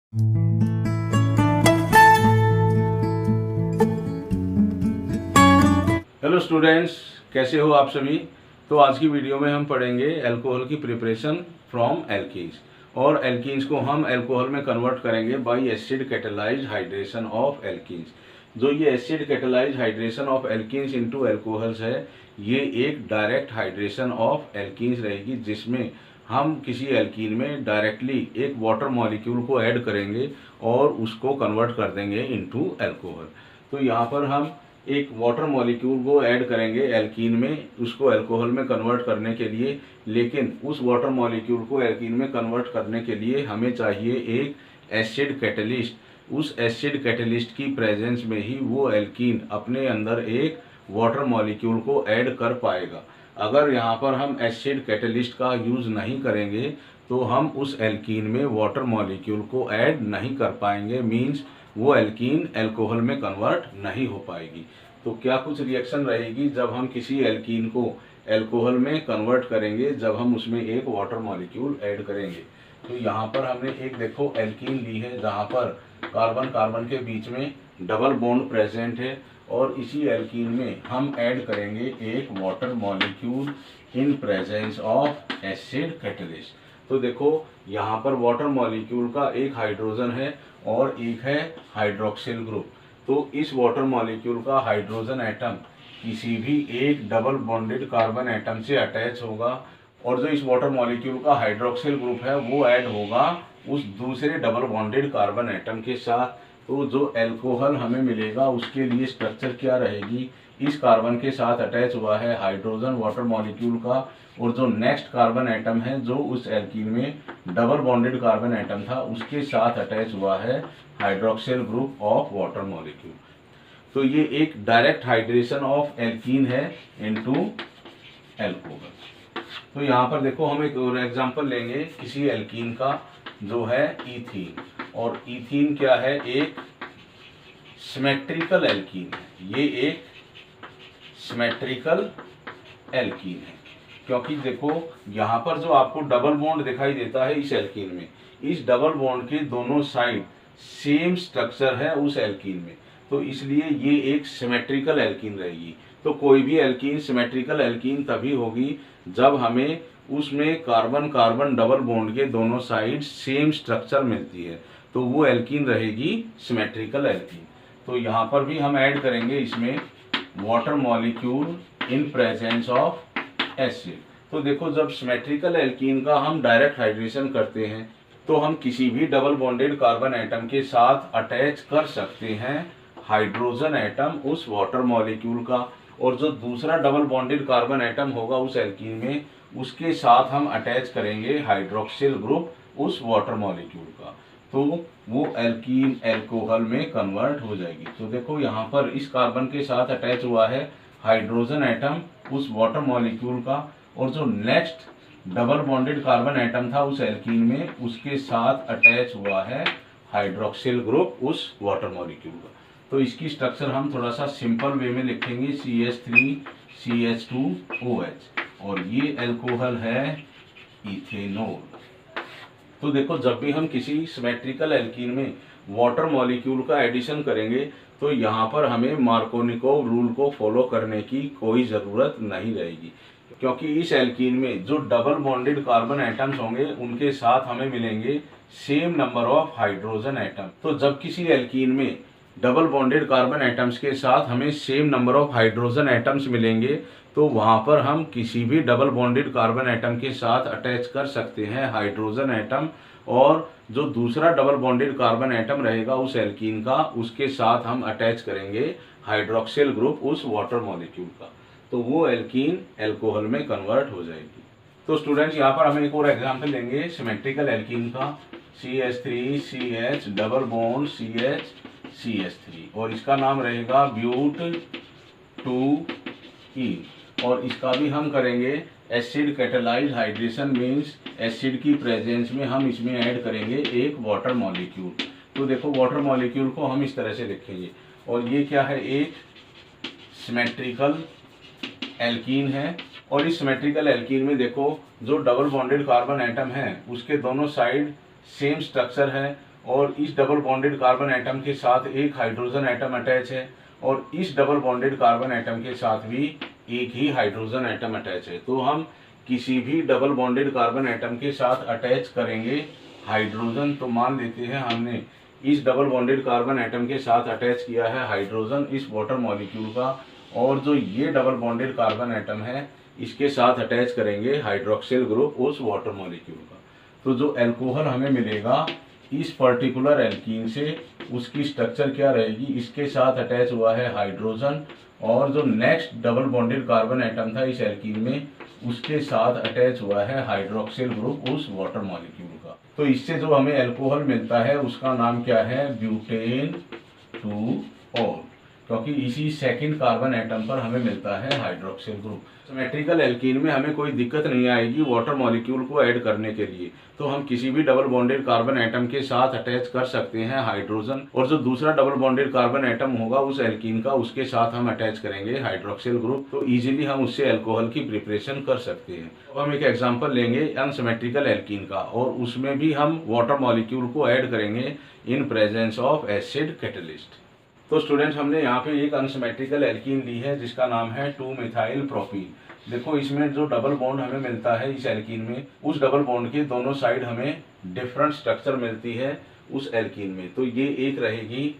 Hello students, कैसे हो आप सभी। तो आज की वीडियो में हम पढ़ेंगे अल्कोहल की प्रिपरेशन फ्रॉम एल्कीन्स, और एल्कीन्स को हम अल्कोहल में कन्वर्ट करेंगे bye acid catalysed hydration of alkenes. जो ये acid catalysed hydration of alkenes into alcohols है, ये एक डायरेक्ट हाइड्रेशन ऑफ एल्कीन्स रहेगी, जिसमें हम किसी एल्कीन में डायरेक्टली एक वाटर मॉलिक्यूल को ऐड करेंगे और उसको कन्वर्ट कर देंगे इनटू अल्कोहल। तो यहाँ पर हम एक वाटर मॉलिक्यूल को ऐड करेंगे एल्कीन में, उसको अल्कोहल में कन्वर्ट करने के लिए। लेकिन उस वाटर मॉलिक्यूल को एल्कीन में कन्वर्ट करने के लिए हमें चाहिए एक एसिड कैटलिस्ट। उस एसिड कैटलिस्ट की प्रेजेंस में ही वो एल्कीन अपने अंदर एक वाटर मॉलिक्यूल को ऐड कर पाएगा। अगर यहाँ पर हम एसिड कैटलिस्ट का यूज़ नहीं करेंगे तो हम उस एल्कीन में वाटर मॉलिक्यूल को ऐड नहीं कर पाएंगे, मीन्स वो एल्कीन अल्कोहल में कन्वर्ट नहीं हो पाएगी। तो क्या कुछ रिएक्शन रहेगी जब हम किसी एल्कीन को अल्कोहल में कन्वर्ट करेंगे, जब हम उसमें एक वाटर मॉलिक्यूल ऐड करेंगे। तो यहाँ पर हमने एक देखो एल्कीन ली है, जहाँ पर कार्बन कार्बन के बीच में डबल बॉन्ड प्रेजेंट है, और इसी एल्कीन में हम ऐड करेंगे एक water molecule in presence of acid catalyst. तो देखो यहाँ पर वाटर मॉलिक्यूल का एक हाइड्रोजन है और एक है हाइड्रोक्सिल ग्रुप। तो इस वाटर मॉलिक्यूल का हाइड्रोजन एटम किसी भी एक डबल बॉन्डेड कार्बन एटम से अटैच होगा, और जो इस वाटर मॉलिक्यूल का हाइड्रोक्सिल ग्रुप है वो ऐड होगा उस दूसरे डबल बॉन्डेड कार्बन एटम के साथ। तो जो अल्कोहल हमें मिलेगा उसके लिए स्ट्रक्चर क्या रहेगी, इस कार्बन के साथ अटैच हुआ है हाइड्रोजन वाटर मॉलिक्यूल का, और जो नेक्स्ट कार्बन एटम है जो उस एल्कीन में डबल बॉन्डेड कार्बन एटम था उसके साथ अटैच हुआ है hydroxyl group of water molecule. तो ये एक डायरेक्ट हाइड्रेशन ऑफ एल्कीन है इनटू अल्कोहल। तो यहाँ पर देखो हम एक और एग्जांपल लेंगे किसी एल्कीन का, जो है ईथीन। और ईथीन क्या है, एक सिमेट्रिकल एल्कीन है। ये एक सिमेट्रिकल एल्कीन है, क्योंकि देखो यहाँ पर जो आपको डबल बॉन्ड दिखाई देता है इस एल्कीन में, इस डबल बॉन्ड के दोनों साइड सेम स्ट्रक्चर है उस एल्कीन में, तो इसलिए ये एक सिमेट्रिकल एल्कीन रहेगी। तो कोई भी एल्कीन सिमेट्रिकल एल्कीन तभी होगी जब हमें उसमें कार्बन कार्बन डबल बॉन्ड के दोनों साइड सेम स्ट्रक्चर मिलती है, तो वो एल्कीन रहेगी सिमेट्रिकल एल्कीन। तो यहाँ पर भी हम ऐड करेंगे इसमें water molecule in presence of acid. तो देखो जब सिमेट्रिकल एल्कीन का हम डायरेक्ट हाइड्रेशन करते हैं तो हम किसी भी डबल बॉन्डेड कार्बन एटम के साथ अटैच कर सकते हैं हाइड्रोजन एटम उस वाटर मॉलिक्यूल का, और जो दूसरा डबल बॉन्डेड कार्बन एटम होगा उस एल्कीन में उसके साथ हम अटैच करेंगे हाइड्रोक्सिल ग्रुप उस वाटर मॉलिक्यूल का। तो वो एल्कीन अल्कोहल में कन्वर्ट हो जाएगी। तो देखो यहाँ पर इस कार्बन के साथ अटैच हुआ है हाइड्रोजन एटम उस वाटर मॉलिक्यूल का, और जो next double bonded carbon atom था उस एल्कीन में उसके साथ अटैच हुआ है हाइड्रोक्सिल ग्रुप उस वाटर मॉलिक्यूल का। तो इसकी स्ट्रक्चर हम थोड़ा सा सिंपल वे में लिखेंगे, CH3CH2OH, और ये अल्कोहल है इथेनॉल। तो देखो जब भी हम किसी सिमेट्रिकल एल्कीन में वाटर मॉलिक्यूल का एडिशन करेंगे तो यहाँ पर हमें मार्कोनिकोव रूल को फॉलो करने की कोई ज़रूरत नहीं रहेगी, क्योंकि इस एल्कीन में जो डबल बॉन्डेड कार्बन एटम्स होंगे उनके साथ हमें मिलेंगे same number of hydrogen atom. तो जब किसी एल्कीन में डबल बॉन्डेड कार्बन एटम्स के साथ हमें same number of hydrogen atoms मिलेंगे तो वहाँ पर हम किसी भी डबल बॉन्डेड कार्बन एटम के साथ अटैच कर सकते हैं हाइड्रोजन एटम, और जो दूसरा डबल बॉन्डेड कार्बन एटम रहेगा उस एल्कीन का उसके साथ हम अटैच करेंगे हाइड्रोक्सिल ग्रुप उस वाटर मॉलिक्यूल का। तो वो एल्कीन अल्कोहल में कन्वर्ट हो जाएगी। तो स्टूडेंट्स यहाँ पर हम एक और एग्जांपल लेंगे सिमेट्रिकल एल्कीन का, CH3CH डबल बॉन्ड CH3, और इसका नाम रहेगा ब्यूट2ईन, और इसका भी हम करेंगे acid catalysed hydration, means acid की प्रेजेंस में हम इसमें ऐड करेंगे एक वाटर मॉलिक्यूल। तो देखो वाटर मॉलिक्यूल को हम इस तरह से लिखेंगे, और ये क्या है, एक सिमेट्रिकल एल्कीन है, और इस सिमेट्रिकल एल्कीन में देखो जो डबल बॉन्डेड कार्बन एटम है उसके दोनों साइड सेम स्ट्रक्चर है, और इस डबल बॉन्डेड कार्बन एटम के साथ एक हाइड्रोजन एटम अटैच है और इस डबल बॉन्डेड कार्बन एटम के साथ भी एक ही हाइड्रोजन एटम अटैच है। तो हम किसी भी डबल बॉन्डेड कार्बन एटम के साथ अटैच करेंगे हाइड्रोजन। तो मान लेते हैं हमने इस डबल बॉन्डेड कार्बन एटम के साथ अटैच किया है हाइड्रोजन इस वाटर मॉलिक्यूल का, और जो ये डबल बॉन्डेड कार्बन एटम है इसके साथ अटैच करेंगे हाइड्रोक्सिल ग्रुप उस वाटर मॉलिक्यूल का। तो जो अल्कोहल हमें मिलेगा इस पर्टिकुलर एल्कीन से, उसकी स्ट्रक्चर क्या रहेगी, इसके साथ अटैच हुआ है हाइड्रोजन और जो next double bonded carbon atom था इस एल्कीन में उसके साथ अटैच हुआ है हाइड्रोक्सिल ग्रुप उस वाटर मॉलिक्यूल का। तो इससे जो हमें अल्कोहल मिलता है उसका नाम क्या है, ब्यूटेन 2-ऑल, क्योंकि इसी सेकंड कार्बन एटम पर हमें मिलता है हाइड्रोक्सिल ग्रुप। सिमेट्रिकल एल्कीन में हमें कोई दिक्कत नहीं आएगी वाटर मॉलिक्यूल को ऐड करने के लिए। तो हम किसी भी डबल बॉन्डेड कार्बन एटम के साथ अटैच कर सकते हैं हाइड्रोजन, और जो दूसरा डबल बॉन्डेड कार्बन एटम होगा उस एल्कीन का उसके साथ हम अटैच करेंगे हाइड्रोक्सिल ग्रुप। तो इजीली हम उससे अल्कोहल की प्रिपरेशन कर सकते हैं। तो हम एक एग्जांपल लेंगे अनसिमेट्रिकल एल्कीन का, और उसमें भी हम वाटर मॉलिक्यूल को ऐड करेंगे in presence of acid catalyst. तो स्टूडेंट्स हमने यहाँ पे एक अनसिमेट्रिकल एल्कीन ली है जिसका नाम है 2-मिथाइल प्रोपीन। देखो इसमें जो डबल बॉन्ड हमें मिलता है इस एल्कीन में, उस डबल बॉन्ड के दोनों साइड हमें डिफरेंट स्ट्रक्चर मिलती है उस एल्कीन में। तो ये एक रहेगी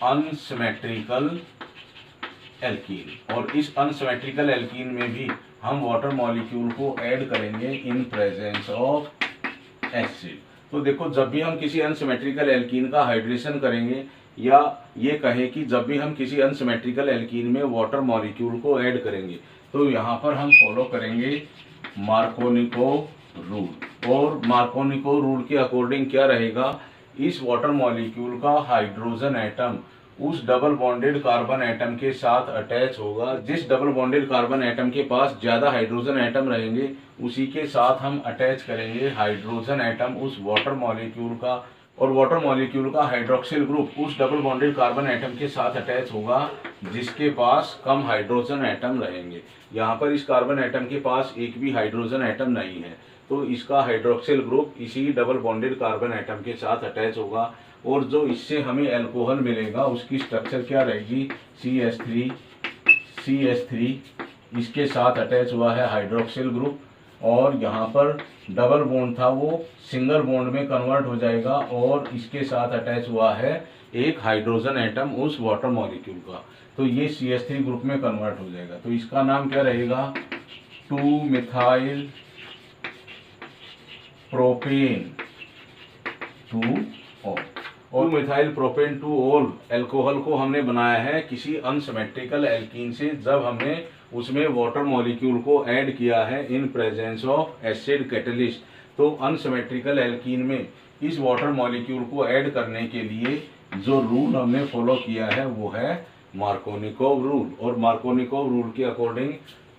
अनसिमेट्रिकल एल्कीन, और इस अनसिमेट्रिकल एल्कीन में भी हम वाटर मॉलिक्यूल को ऐड करेंगे इन प्रेजेंस ऑफ एसिड। तो देखो जब भी हम किसी अनसिमेट्रिकल एल्कीन का हाइड्रेशन करेंगे, या ये कहे कि जब भी हम किसी अनसिमेट्रिकल एल्कीन में वाटर मॉलिक्यूल को ऐड करेंगे, तो यहाँ पर हम फॉलो करेंगे मार्कोनिकोव रूल। और मार्कोनिकोव रूल के अकॉर्डिंग क्या रहेगा, इस वाटर मॉलिक्यूल का हाइड्रोजन एटम उस डबल बॉन्डेड कार्बन एटम के साथ अटैच होगा। जिस डबल बॉन्डेड कार्बन एटम के पास ज्यादा हाइड्रोजन एटम रहेंगे उसी के साथ हम अटैच करेंगे हाइड्रोजन एटम उस वाटर मॉलिक्यूल का, और वाटर मॉलिक्यूल का हाइड्रोक्सिल ग्रुप उस डबल बॉन्डेड कार्बन एटम के साथ अटैच होगा जिसके पास कम हाइड्रोजन एटम रहेंगे। यहाँ पर इस कार्बन एटम के पास एक भी हाइड्रोजन एटम नहीं है, तो इसका हाइड्रोक्सिल ग्रुप इसी डबल बॉन्डेड कार्बन एटम के साथ अटैच होगा, और जो इससे हमें अल्कोहल मिलेगा उसकी स्ट्रक्चर क्या रहेगी, CH3 इसके साथ अटैच हुआ है हाइड्रोक्सिल ग्रुप, और यहाँ पर डबल बॉन्ड था वो सिंगल बॉन्ड में कन्वर्ट हो जाएगा और इसके साथ अटैच हुआ है एक हाइड्रोजन एटम उस वाटर मॉलिक्यूल का। तो ये CH3 ग्रुप में कन्वर्ट हो जाएगा। तो इसका नाम क्या रहेगा, 2-मिथाइल प्रोपेन 2-ऑल। और मिथाइल प्रोपेन 2-ऑल अल्कोहल को हमने बनाया है किसी अनसिमेट्रिकल एल्कीन से, जब हमने उसमें वाटर मॉलिक्यूल को ऐड किया है in presence of acid catalyst. तो अनसिमेट्रिकल एल्कीन में इस वाटर मॉलिक्यूल को ऐड करने के लिए जो रूल हमने फॉलो किया है वो है मार्कोनिकोव रूल, और मार्कोनिकोव रूल के अकॉर्डिंग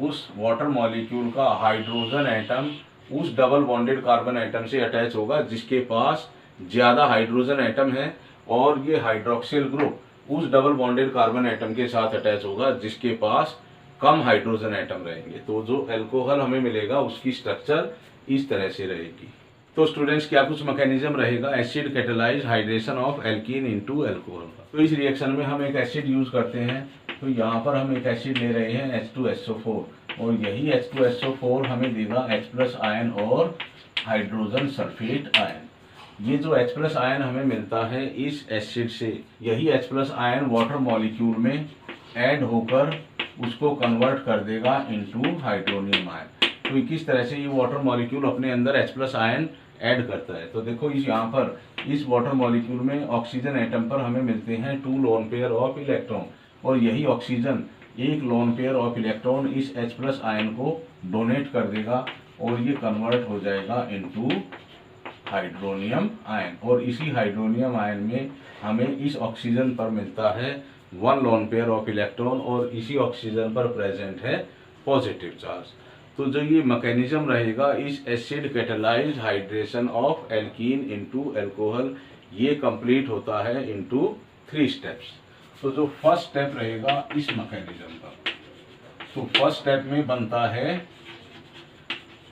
उस वाटर मॉलिक्यूल का हाइड्रोजन एटम उस डबल बॉन्डेड कार्बन एटम से अटैच होगा जिसके पास ज्यादा हाइड्रोजन एटम है, और ये हाइड्रोक्सिल ग्रुप उस डबल बॉन्डेड कार्बन एटम के साथ अटैच होगा जिसके पास कम हाइड्रोजन एटम रहेंगे। तो जो अल्कोहल हमें मिलेगा उसकी स्ट्रक्चर इस तरह से रहेगी। तो स्टूडेंट्स क्या कुछ मैकेनिज्म रहेगा acid catalyse hydration of alkene into alcohol का। तो इस रिएक्शन में हम एक एसिड यूज करते हैं। तो यहाँ पर हम एक एसिड ले रहे हैं H2SO4, और यही H2SO4 हमें देगा H+ आयन और हाइड्रोजन सल्फेट आयन। ये जो H+ आयन हमें मिलता है इस एसिड से, यही H+ आयन वाटर मॉलिक्यूल में ऐड होकर उसको कन्वर्ट कर देगा इनटू हाइड्रोनियम आयन। तो किस तरह से ये वाटर मॉलिक्यूल अपने अंदर H+ आयन ऐड करता है। तो देखो इस यहाँ पर इस वाटर मॉलिक्यूल में ऑक्सीजन एटम पर हमें मिलते हैं 2 लोन पेयर ऑफ इलेक्ट्रॉन, और यही oxygen 1 lone pair of electron इस H+ आयन को डोनेट कर देगा और ये कन्वर्ट हो जाएगा इनटू हाइड्रोनियम आयन, और इसी हाइड्रोनियम आयन में हमें इस ऑक्सीजन पर मिलता है 1 लोन पेयर ऑफ इलेक्ट्रॉन, और इसी ऑक्सीजन पर प्रेजेंट है पॉजिटिव चार्ज। तो जो ये मैकेनिज्म रहेगा इस acid catalysed hydration of alkene into alcohol, ये कंप्लीट होता है इनटू 3 स्टेप्स। तो जो फर्स्ट स्टेप रहेगा इस मैकेनिज्म का, तो फर्स्ट स्टेप में बनता है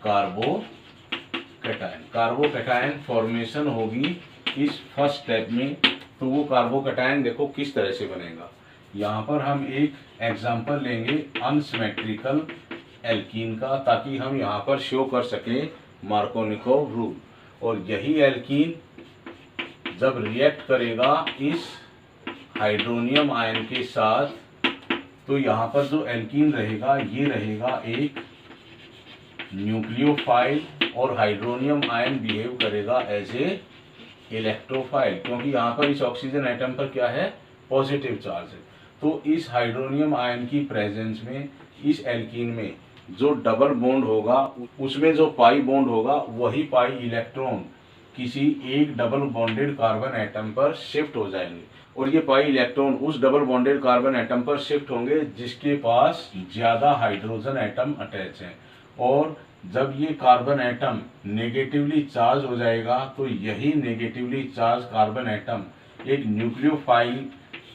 कार्बोकैटायन। कार्बोकैटायन फॉर्मेशन होगी इस फर्स्ट स्टेप में, तो वो कार्बोकैटायन देखो किस तरह से बनेगा। यहाँ पर हम एक एग्जांपल लेंगे अनसिमेट्रिकल एल्कीन का, ताकि हम यहाँ पर शो कर सके मार्कोनिकोव रूल। और यही एल्कीन जब रिएक्ट करेगा इस हाइड्रोनियम आयन के साथ, तो यहाँ पर जो एल्कीन रहेगा ये रहेगा एक न्यूक्लियोफाइल, और हाइड्रोनियम आयन बिहेव करेगा एज ए इलेक्ट्रोफाइल, क्योंकि यहाँ पर इस ऑक्सीजन एटम पर क्या है, पॉजिटिव चार्ज है। तो इस हाइड्रोनियम आयन की प्रेजेंस में इस एल्कीन में जो डबल बॉन्ड होगा, उसमें जो पाई बॉन्ड होगा, वही पाई इलेक्ट्रॉन किसी एक डबल बॉन्डेड कार्बन एटम पर शिफ्ट हो जाएंगे, और ये पाई इलेक्ट्रॉन उस डबल बॉन्डेड कार्बन एटम पर शिफ्ट होंगे जिसके पास ज्यादा हाइड्रोजन एटम अटैच है। और जब ये कार्बन एटम नेगेटिवली चार्ज हो जाएगा, तो यही नेगेटिवली चार्ज कार्बन एटम एक न्यूक्लियोफाइल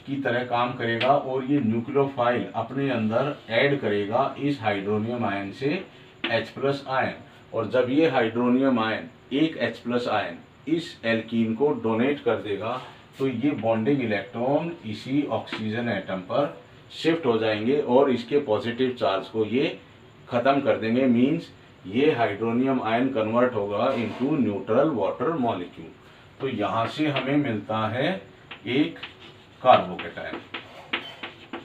की तरह काम करेगा, और ये न्यूक्लियोफाइल अपने अंदर ऐड करेगा इस हाइड्रोनियम आयन से H+ आयन। और जब ये हाइड्रोनियम आयन एक H+ आयन इस एल्कीन को डोनेट कर देगा, तो ये बॉन्डिंग इलेक्ट्रॉन इसी ऑक्सीजन एटम पर शिफ्ट हो जाएंगे और इसके पॉजिटिव चार्ज को ये खत्म कर देंगे। मींस ये हाइड्रोनियम आयन कन्वर्ट होगा इनटू न्यूट्रल वाटर मॉलिक्यूल। तो यहाँ से हमें मिलता है एक कार्बोकैटायन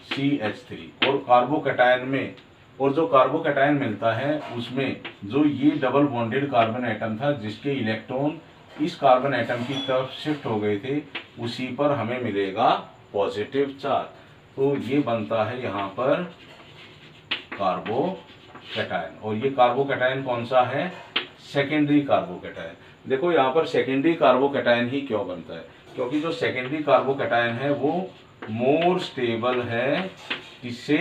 CH3, और कार्बोकैटायन में, और जो कार्बोकैटायन मिलता है उसमें जो ये डबल बॉन्डेड कार्बन एटम था जिसके इलेक्ट्रॉन इस कार्बन एटम की तरफ शिफ्ट हो गए थे, उसी पर हमें मिलेगा पॉजिटिव चार्ज। तो ये बनता है यहाँ पर कार्बोकैटायन। और ये कार्बोकैटायन कौन सा है, सेकेंडरी कार्बोकैटायन। देखो यहाँ पर सेकेंडरी कार्बोकैटायन ही क्यों बनता है, क्योंकि जो सेकेंडरी कार्बोकैटायन है वो मोर स्टेबल है इससे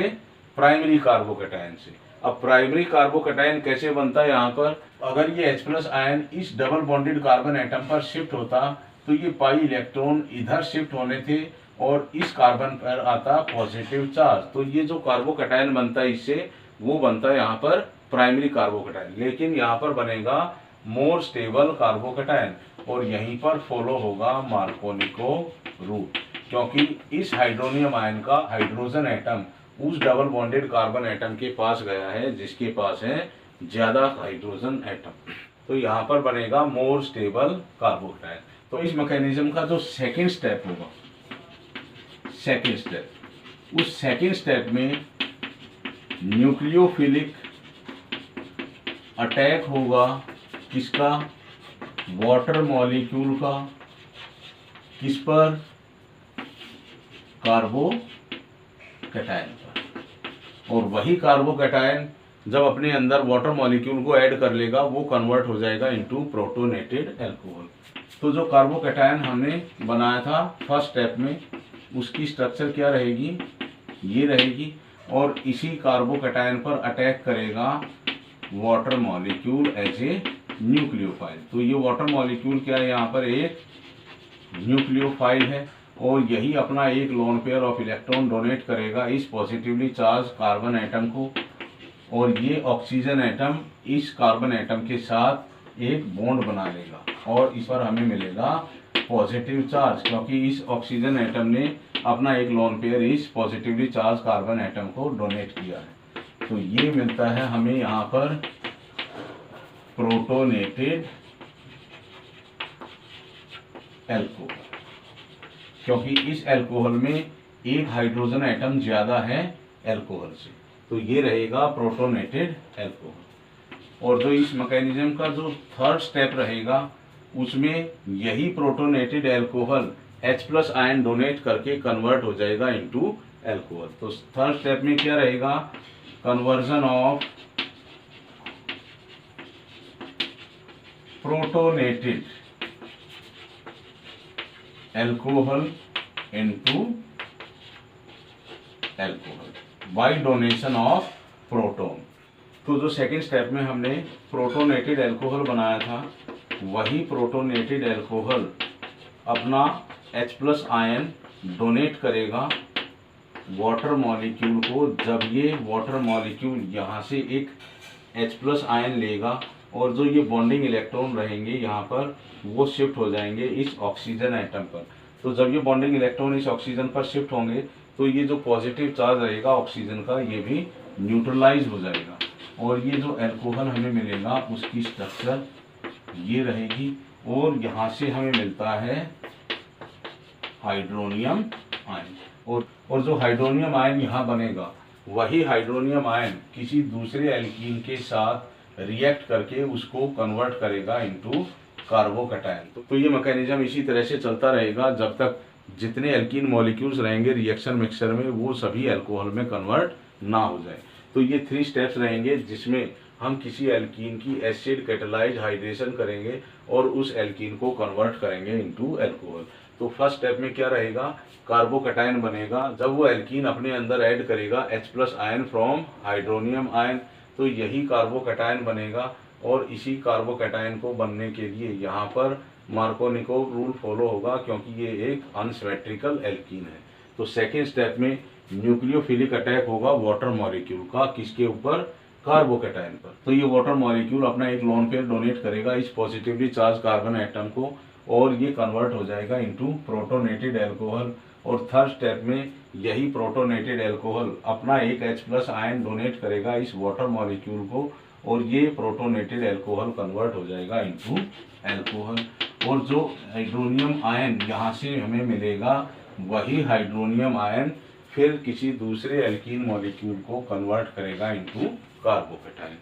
प्राइमरी कार्बोकैटायन से। अब प्राइमरी कार्बोकैटायन कैसे बनता है, यहाँ पर अगर ये H+ आयन इस डबल बॉन्डेड कार्बन एटम पर शिफ्ट होता, तो ये पाई इलेक्ट्रॉन इधर शिफ्ट होने थे और इस कार्बन पर आता पॉजिटिव चार्ज। तो ये जो कार्बोकैटायन बनता है इससे, वो बनता है यहाँ पर प्राइमरी कार्बोकैटायन। लेकिन यहाँ पर बनेगा मोर स्टेबल कार्बोकैटायन, और यहीं पर फॉलो होगा मार्कोनिकोव रूल, क्योंकि इस हाइड्रोनियम आयन का हाइड्रोजन एटम उस डबल बॉन्डेड कार्बन एटम के पास गया है जिसके पास है ज्यादा हाइड्रोजन एटम। तो यहाँ पर बनेगा मोर स्टेबल कार्बोकैटायन। तो इस मैकेनिज्म का जो सेकंड स्टेप होगा, सेकंड स्टेप, उस सेकंड स्टेप में न्यूक्लियोफिलिक अटैक होगा किसका, वाटर मॉलिक्यूल का, किस पर, कार्बोकैटायन पर। और वही कार्बोकैटायन जब अपने अंदर वाटर मॉलिक्यूल को ऐड कर लेगा, वो कन्वर्ट हो जाएगा इनटू प्रोटोनेटेड अल्कोहल। तो जो कार्बोकैटायन हमने बनाया था फर्स्ट स्टेप में, उसकी स्ट्रक्चर क्या रहेगी, ये रहेगी, और इसी कार्बोकैटायन पर अटैक करेगा water molecule as a nucleophile. तो ये वाटर मॉलिक्यूल क्या है, यहाँ पर एक न्यूक्लियोफाइल है, और यही अपना एक lone pair of electron donate करेगा इस पॉजिटिवली चार्ज कार्बन एटम को, और ये ऑक्सीजन एटम इस कार्बन एटम के साथ एक बॉन्ड बना लेगा, और इस पर हमें मिलेगा पॉजिटिव चार्ज, क्योंकि इस ऑक्सीजन एटम ने अपना एक लोन पेयर इस पॉजिटिवली चार्ज कार्बन एटम को डोनेट किया है। तो ये मिलता है हमें यहाँ पर प्रोटोनेटेड एल्कोहल, क्योंकि इस एल्कोहल में एक हाइड्रोजन एटम ज्यादा है एल्कोहल से। तो ये रहेगा प्रोटोनेटेड एल्कोहल। और जो इस मैकेनिज्म का जो थर्ड स्टेप रहेगा, उसमें यही protonated alcohol H+ ion donate करके कन्वर्ट हो जाएगा इनटू एल्कोहल। तो थर्ड स्टेप में क्या रहेगा, conversion of protonated alcohol into alcohol by donation of proton. तो जो सेकेंड स्टेप में हमने प्रोटोनेटेड एल्कोहल बनाया था, वही प्रोटोनेटेड एल्कोहल अपना H+ आयन डोनेट करेगा वाटर मॉलिक्यूल को। जब ये वाटर मॉलिक्यूल यहाँ से एक H+ आयन लेगा, और जो ये बॉन्डिंग इलेक्ट्रॉन रहेंगे यहाँ पर वो शिफ्ट हो जाएंगे इस ऑक्सीजन एटम पर। तो जब ये बॉन्डिंग इलेक्ट्रॉन इस ऑक्सीजन पर शिफ्ट होंगे तो ये जो पॉजिटिव चार्ज रहेगा ऑक्सीजन का ये भी न्यूट्रलाइज हो जाएगा और ये जो अल्कोहल हमें मिलेगा उसकी स्ट्रक्चर ये रहेगी और यहाँ से हमें मिलता है हाइड्रोनियम आयन। और जो हाइड्रोनियम आयन यहाँ बनेगा वही हाइड्रोनियम आयन किसी दूसरे एल्कीन के साथ रिएक्ट करके उसको कन्वर्ट करेगा इनटू कार्बोकैटायन। तो ये मैकेनिज्म इसी तरह से चलता रहेगा जब तक जितने एल्कीन मॉलिक्यूल्स रहेंगे रिएक्शन मिक्सचर में वो सभी अल्कोहल में कन्वर्ट ना हो जाए। तो ये 3 स्टेप्स रहेंगे जिसमें हम किसी एल्कीन की एसिड कैटालाइज हाइड्रेशन करेंगे और उस एल्कीन को कन्वर्ट करेंगे इनटू अल्कोहल। तो फर्स्ट स्टेप में क्या रहेगा, कार्बोकैटायन बनेगा। जब वो एल्कीन अपने अंदर ऐड करेगा H+ ion from hydronium ion तो यही कार्बोकैटायन बनेगा और इसी कार्बोकैटायन को बनने के लिए यहाँ पर मार्कोनिकोव रूल फॉलो होगा क्योंकि ये एक अनसिमेट्रिकल एल्कीन है। तो सेकेंड स्टेप में न्यूक्लियोफिलिक अटैक होगा वाटर मॉलिक्यूल का, किसके ऊपर, कार्बोकैटायन पर। तो ये वाटर मॉलिक्यूल अपना एक लोन पेयर डोनेट करेगा इस पॉजिटिवली चार्ज कार्बन एटम को और ये कन्वर्ट हो जाएगा इनटू प्रोटोनेटेड अल्कोहल। और थर्ड स्टेप में यही प्रोटोनेटेड अल्कोहल अपना एक H+ आयन डोनेट करेगा इस वाटर मॉलिक्यूल को और ये प्रोटोनेटेड अल्कोहल कन्वर्ट हो जाएगा इनटू अल्कोहल। और जो हाइड्रोनियम आयन यहाँ से हमें मिलेगा वही हाइड्रोनियम आयन फिर किसी दूसरे एल्कीन मॉलिक्यूल को कन्वर्ट करेगा इनटू कार्बोकैटायन।